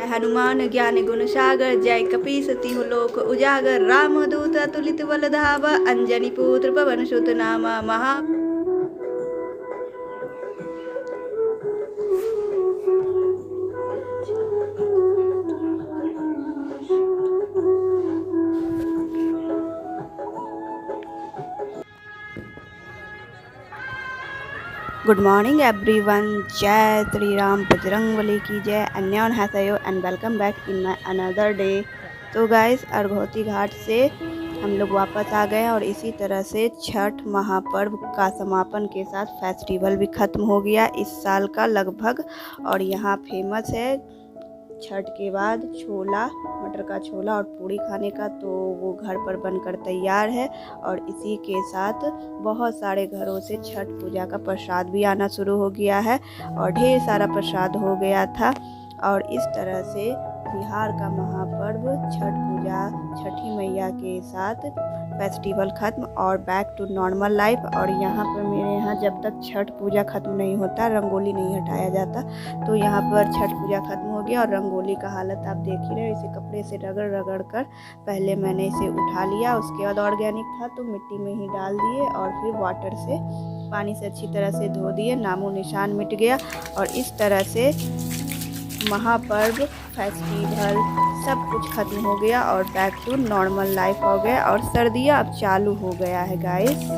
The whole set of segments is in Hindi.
हनुमान ज्ञान गुण सागर, जय कपीस तिहु लोक उजागर, रामदूत अतुलित बल धामा, अंजनी पुत्र पवन सुत नामा। महा गुड मॉर्निंग एवरीवन, जय श्री राम, बजरंगबली की जय। अन्योन्हासेयो and welcome back in my another day. तो गाइस, अर्घोती घाट से हम लोग वापस आ गए और इसी तरह से छठ महापर्व का समापन के साथ फेस्टिवल भी ख़त्म हो गया इस साल का लगभग। और यहाँ फेमस है छठ के बाद छोला, मटर का छोला और पूड़ी खाने का, तो वो घर पर बनकर तैयार है। और इसी के साथ बहुत सारे घरों से छठ पूजा का प्रसाद भी आना शुरू हो गया है और ढेर सारा प्रसाद हो गया था। और इस तरह से बिहार का महापर्व छठ पूजा, छठी मैया के साथ फेस्टिवल ख़त्म और बैक टू नॉर्मल लाइफ। और यहाँ पर मेरे यहाँ जब तक छठ पूजा ख़त्म नहीं होता, रंगोली नहीं हटाया जाता। तो यहाँ पर छठ पूजा ख़त्म हो गया और रंगोली का हालत आप देख ही रहे हो। इसे कपड़े से रगड़ रगड़ कर पहले मैंने इसे उठा लिया, उसके बाद ऑर्गेनिक था तो मिट्टी में ही डाल दिए और फिर वाटर से, पानी से अच्छी तरह से धो दिए, नामो निशान मिट गया। और इस तरह से महापर्व, फेस्टिवल सब कुछ ख़त्म हो गया और बैक टू नॉर्मल लाइफ हो गया और सर्दियाँ अब चालू हो गया है गाइस।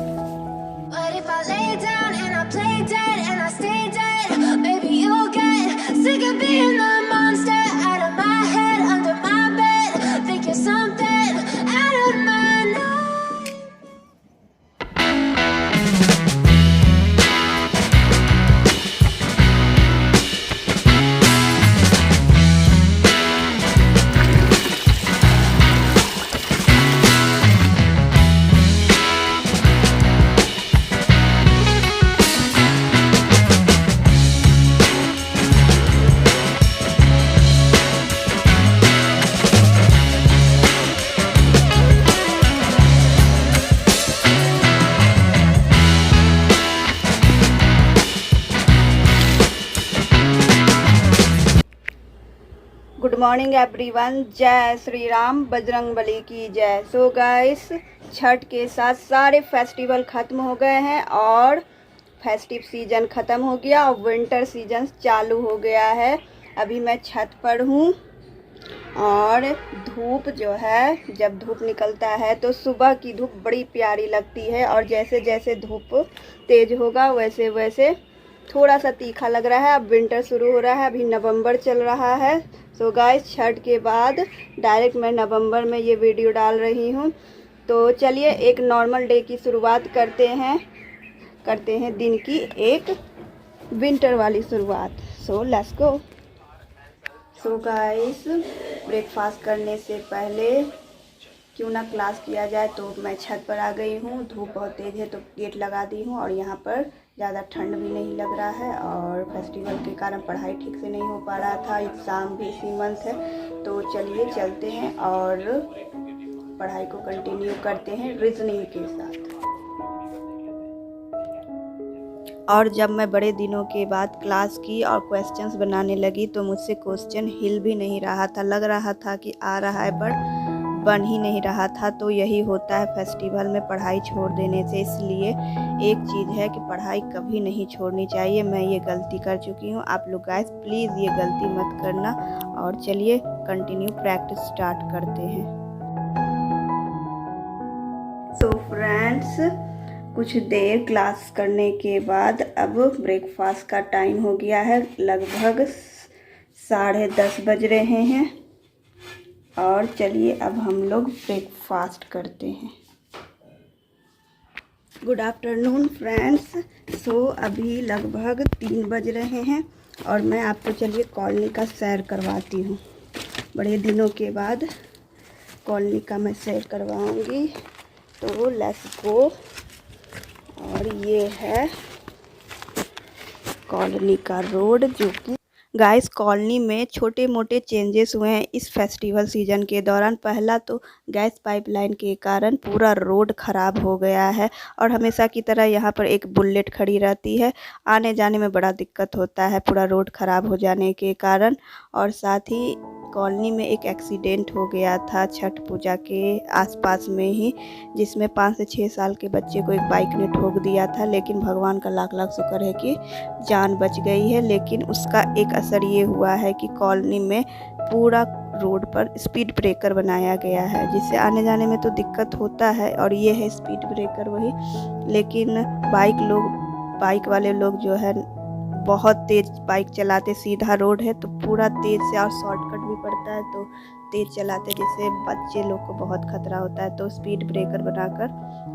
गुड मॉर्निंग एवरीवन, जय श्री राम, बजरंगबली की जय। सो गाइस, छठ के साथ सारे फेस्टिवल ख़त्म हो गए हैं और फेस्टिव सीज़न ख़त्म हो गया और विंटर सीजन चालू हो गया है। अभी मैं छत पर हूँ और धूप जो है, जब धूप निकलता है तो सुबह की धूप बड़ी प्यारी लगती है और जैसे जैसे धूप तेज़ होगा वैसे वैसे थोड़ा सा तीखा लग रहा है। अब विंटर शुरू हो रहा है, अभी नवंबर चल रहा है। सो गाइस, छठ के बाद डायरेक्ट मैं नवंबर में ये वीडियो डाल रही हूँ। तो चलिए एक नॉर्मल डे की शुरुआत करते हैं दिन की एक विंटर वाली शुरुआत। So let's go. So guys, breakfast करने से पहले क्यों ना क्लास किया जाए, तो मैं छत पर आ गई हूँ। धूप बहुत तेज़ है तो गेट लगा दी हूँ और यहाँ पर ज़्यादा ठंड भी नहीं लग रहा है और फेस्टिवल के कारण पढ़ाई ठीक से नहीं हो पा रहा था। एग्ज़ाम भी इसी मंथ है, तो चलिए चलते हैं और पढ़ाई को कंटिन्यू करते हैं रीजनिंग के साथ। और जब मैं बड़े दिनों के बाद क्लास की और क्वेश्चंस बनाने लगी तो मुझसे क्वेश्चन हिल भी नहीं रहा था। लग रहा था कि आ रहा है बट बन ही नहीं रहा था। तो यही होता है फेस्टिवल में पढ़ाई छोड़ देने से। इसलिए एक चीज़ है कि पढ़ाई कभी नहीं छोड़नी चाहिए। मैं ये गलती कर चुकी हूँ, आप लोग गाइस प्लीज़ ये गलती मत करना। और चलिए कंटिन्यू प्रैक्टिस स्टार्ट करते हैं। सो फ्रेंड्स, कुछ देर क्लास करने के बाद अब ब्रेकफास्ट का टाइम हो गया है। लगभग 10:30 बज रहे हैं और चलिए अब हम लोग ब्रेकफास्ट करते हैं। Good afternoon friends. सो अभी लगभग 3 बज रहे हैं और मैं आपको चलिए कॉलोनी का सैर करवाती हूँ। बड़े दिनों के बाद कॉलोनी का मैं सैर करवाऊँगी, तो लेट्स गो। और ये है कॉलोनी का रोड, जो कि गाइस कॉलोनी में छोटे मोटे चेंजेस हुए हैं इस फेस्टिवल सीज़न के दौरान। पहला तो गैस पाइपलाइन के कारण पूरा रोड ख़राब हो गया है और हमेशा की तरह यहाँ पर एक बुलेट खड़ी रहती है। आने जाने में बड़ा दिक्कत होता है पूरा रोड ख़राब हो जाने के कारण। और साथ ही कॉलोनी में एक एक्सीडेंट हो गया था छठ पूजा के आसपास में ही, जिसमें 5 से 6 साल के बच्चे को एक बाइक ने ठोक दिया था। लेकिन भगवान का लाख लाख शुक्र है कि जान बच गई है। लेकिन उसका एक असर ये हुआ है कि कॉलोनी में पूरा रोड पर स्पीड ब्रेकर बनाया गया है, जिससे आने जाने में तो दिक्कत होता है। और ये है स्पीड ब्रेकर वही, लेकिन बाइक वाले लोग जो है बहुत तेज़ बाइक चलाते, सीधा रोड है तो पूरा तेज़ से, और शॉर्टकट भी पड़ता है तो तेज़ चलाते, जिससे बच्चे लोग को बहुत खतरा होता है। तो स्पीड ब्रेकर बनाकर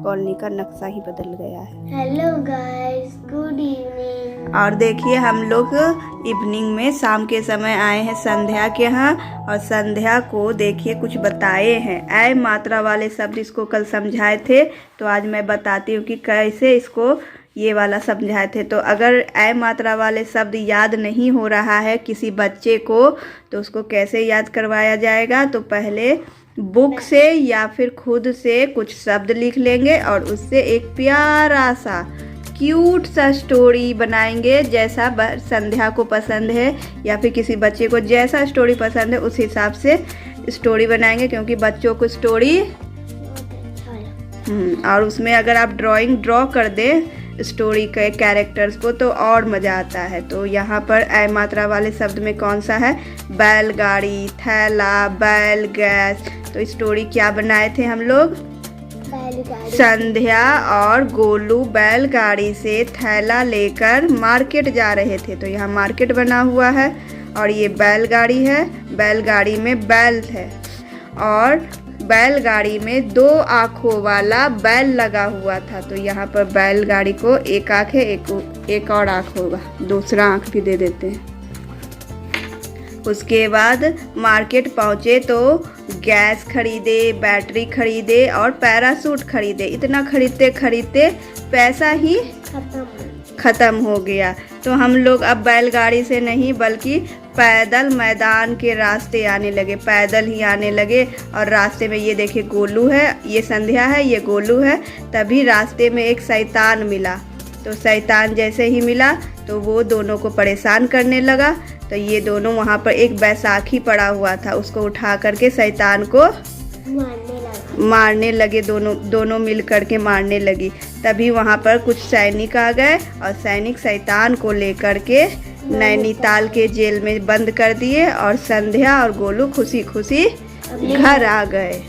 कॉलोनी का नक्शा ही बदल गया है। Hello guys, good evening. और देखिए हम लोग इवनिंग में शाम के समय आए हैं संध्या के यहाँ, और संध्या को देखिए कुछ बताए हैं। ऐ मात्रा वाले शब्द इसको कल समझाए थे, तो आज मैं बताती हूँ कि कैसे इसको ये वाला समझाए थे। तो अगर ऐ मात्रा वाले शब्द याद नहीं हो रहा है किसी बच्चे को, तो उसको कैसे याद करवाया जाएगा। तो पहले बुक से या फिर खुद से कुछ शब्द लिख लेंगे और उससे एक प्यारा सा क्यूट सा स्टोरी बनाएंगे, जैसा संध्या को पसंद है या फिर किसी बच्चे को जैसा स्टोरी पसंद है उस हिसाब से स्टोरी बनाएंगे, क्योंकि बच्चों को स्टोरी और उसमें अगर आप ड्रॉ कर दें स्टोरी के कैरेक्टर्स को तो और मज़ा आता है। तो यहाँ पर ऐ मात्रा वाले शब्द में कौन सा है? बैलगाड़ी, थैला, बैल, गैस। तो स्टोरी क्या बनाए थे हम लोग? संध्या और गोलू बैलगाड़ी से थैला लेकर मार्केट जा रहे थे। तो यहाँ मार्केट बना हुआ है और ये बैलगाड़ी है, बैलगाड़ी में बैल है, और बैलगाड़ी में 2 आँखों वाला बैल लगा हुआ था। तो यहाँ पर बैलगाड़ी को एक आँख है, एक और आँख होगा, दूसरा आँख भी दे देते हैं। उसके बाद मार्केट पहुँचे तो गैस खरीदे, बैटरी खरीदे और पैरासूट खरीदे। इतना खरीदते खरीदते पैसा ही ख़त्म हो गया। तो हम लोग अब बैलगाड़ी से नहीं बल्कि पैदल मैदान के रास्ते आने लगे, पैदल ही आने लगे। और रास्ते में ये देखिए गोलू है, ये संध्या है, ये गोलू है। तभी रास्ते में एक शैतान मिला। तो शैतान जैसे ही मिला तो वो दोनों को परेशान करने लगा। तो ये दोनों वहाँ पर एक बैसाखी पड़ा हुआ था, उसको उठा करके शैतान को मारने लगे। दोनों मिल करके मारने लगी। तभी वहाँ पर कुछ सैनिक आ गए और सैनिक शैतान को लेकर के नैनीताल के जेल में बंद कर दिए, और संध्या और गोलू खुशी खुशी घर आ गए।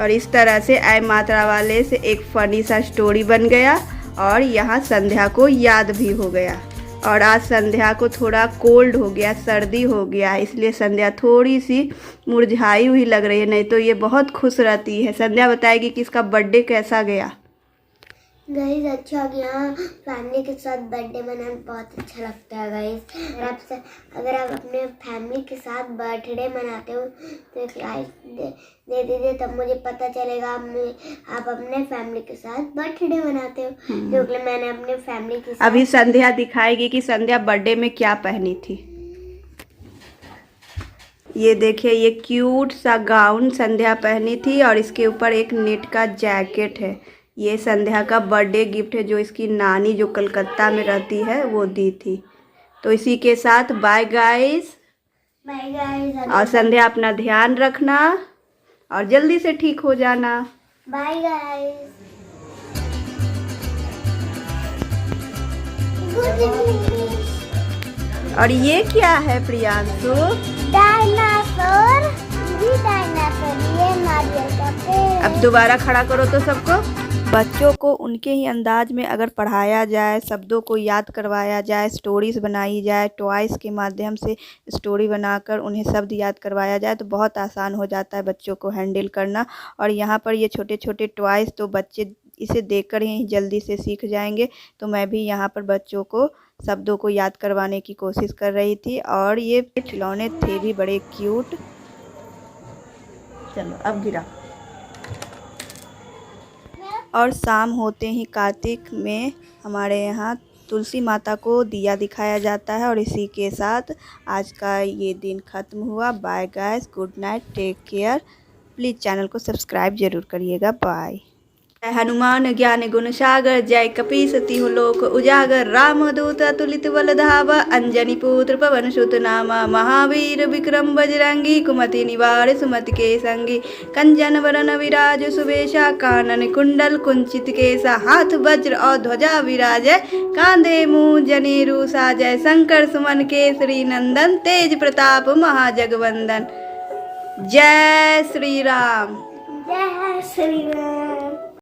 और इस तरह से ऐ मात्रा वाले से एक फनी सा स्टोरी बन गया, और यहाँ संध्या को याद भी हो गया। और आज संध्या को थोड़ा कोल्ड हो गया, सर्दी हो गया, इसलिए संध्या थोड़ी सी मुरझाई हुई लग रही है, नहीं तो ये बहुत खुश रहती है। संध्या बताएगी कि इसका बर्थडे कैसा गया। गाइस अच्छा गया, फैमिली के साथ बर्थडे मनाना बहुत अच्छा लगता है गाइस। अगर आप अपने फैमिली के साथ बर्थडे मनाते हो तो एक लाइक दे दीजिए, तब मुझे पता चलेगा आप अपने फैमिली के साथ बर्थडे मनाते हो। क्योंकि मैंने अपने फैमिली के साथ अभी संध्या दिखाएगी कि संध्या बर्थडे में क्या पहनी थी। ये देखिए, ये क्यूट सा गाउन संध्या पहनी थी और इसके ऊपर एक नेट का जैकेट है। ये संध्या का बर्थडे गिफ्ट है, जो इसकी नानी जो कलकत्ता में रहती है वो दी थी। तो इसी के साथ बाय गाइस। और संध्या अपना ध्यान रखना और जल्दी से ठीक हो जाना। Bye guys. और ये क्या है प्रियांशु? डायनासोर। ये नारियल का पेड़। अब दोबारा खड़ा करो तो सबको। बच्चों को उनके ही अंदाज में अगर पढ़ाया जाए, शब्दों को याद करवाया जाए, स्टोरीज बनाई जाए, टॉयज़ के माध्यम से स्टोरी बनाकर उन्हें शब्द याद करवाया जाए तो बहुत आसान हो जाता है बच्चों को हैंडल करना। और यहाँ पर ये छोटे छोटे टॉयज़ तो बच्चे इसे देखकर ही जल्दी से सीख जाएंगे। तो मैं भी यहाँ पर बच्चों को शब्दों को याद करवाने की कोशिश कर रही थी। और ये खिलौने थे भी बड़े क्यूट। चलो अब गिरा। और शाम होते ही कार्तिक में हमारे यहाँ तुलसी माता को दिया दिखाया जाता है। और इसी के साथ आज का ये दिन ख़त्म हुआ। Bye guys, good night, take care. Please channel को सब्सक्राइब ज़रूर करिएगा। बाय। जय हनुमान ज्ञान गुण सागर, जय कपीस तिहु लोक उजागर, रामदूत अतुलित बल धामा, अंजनी पुत्र पवन सुत नामा, महावीर विक्रम बजरंगी, कुमति निवार सुमति के संगी, कंचन वरन विराज सुबेशा, कानन कुंडल कुंचित केसा, हाथ वज्र और ध्वजा विराजय, कांधे मुंज जनेऊ साजय, शंकर सुमन केसरी नंदन, तेज प्रताप महाजगवंदन। जय श्री राम। जय श्री राम।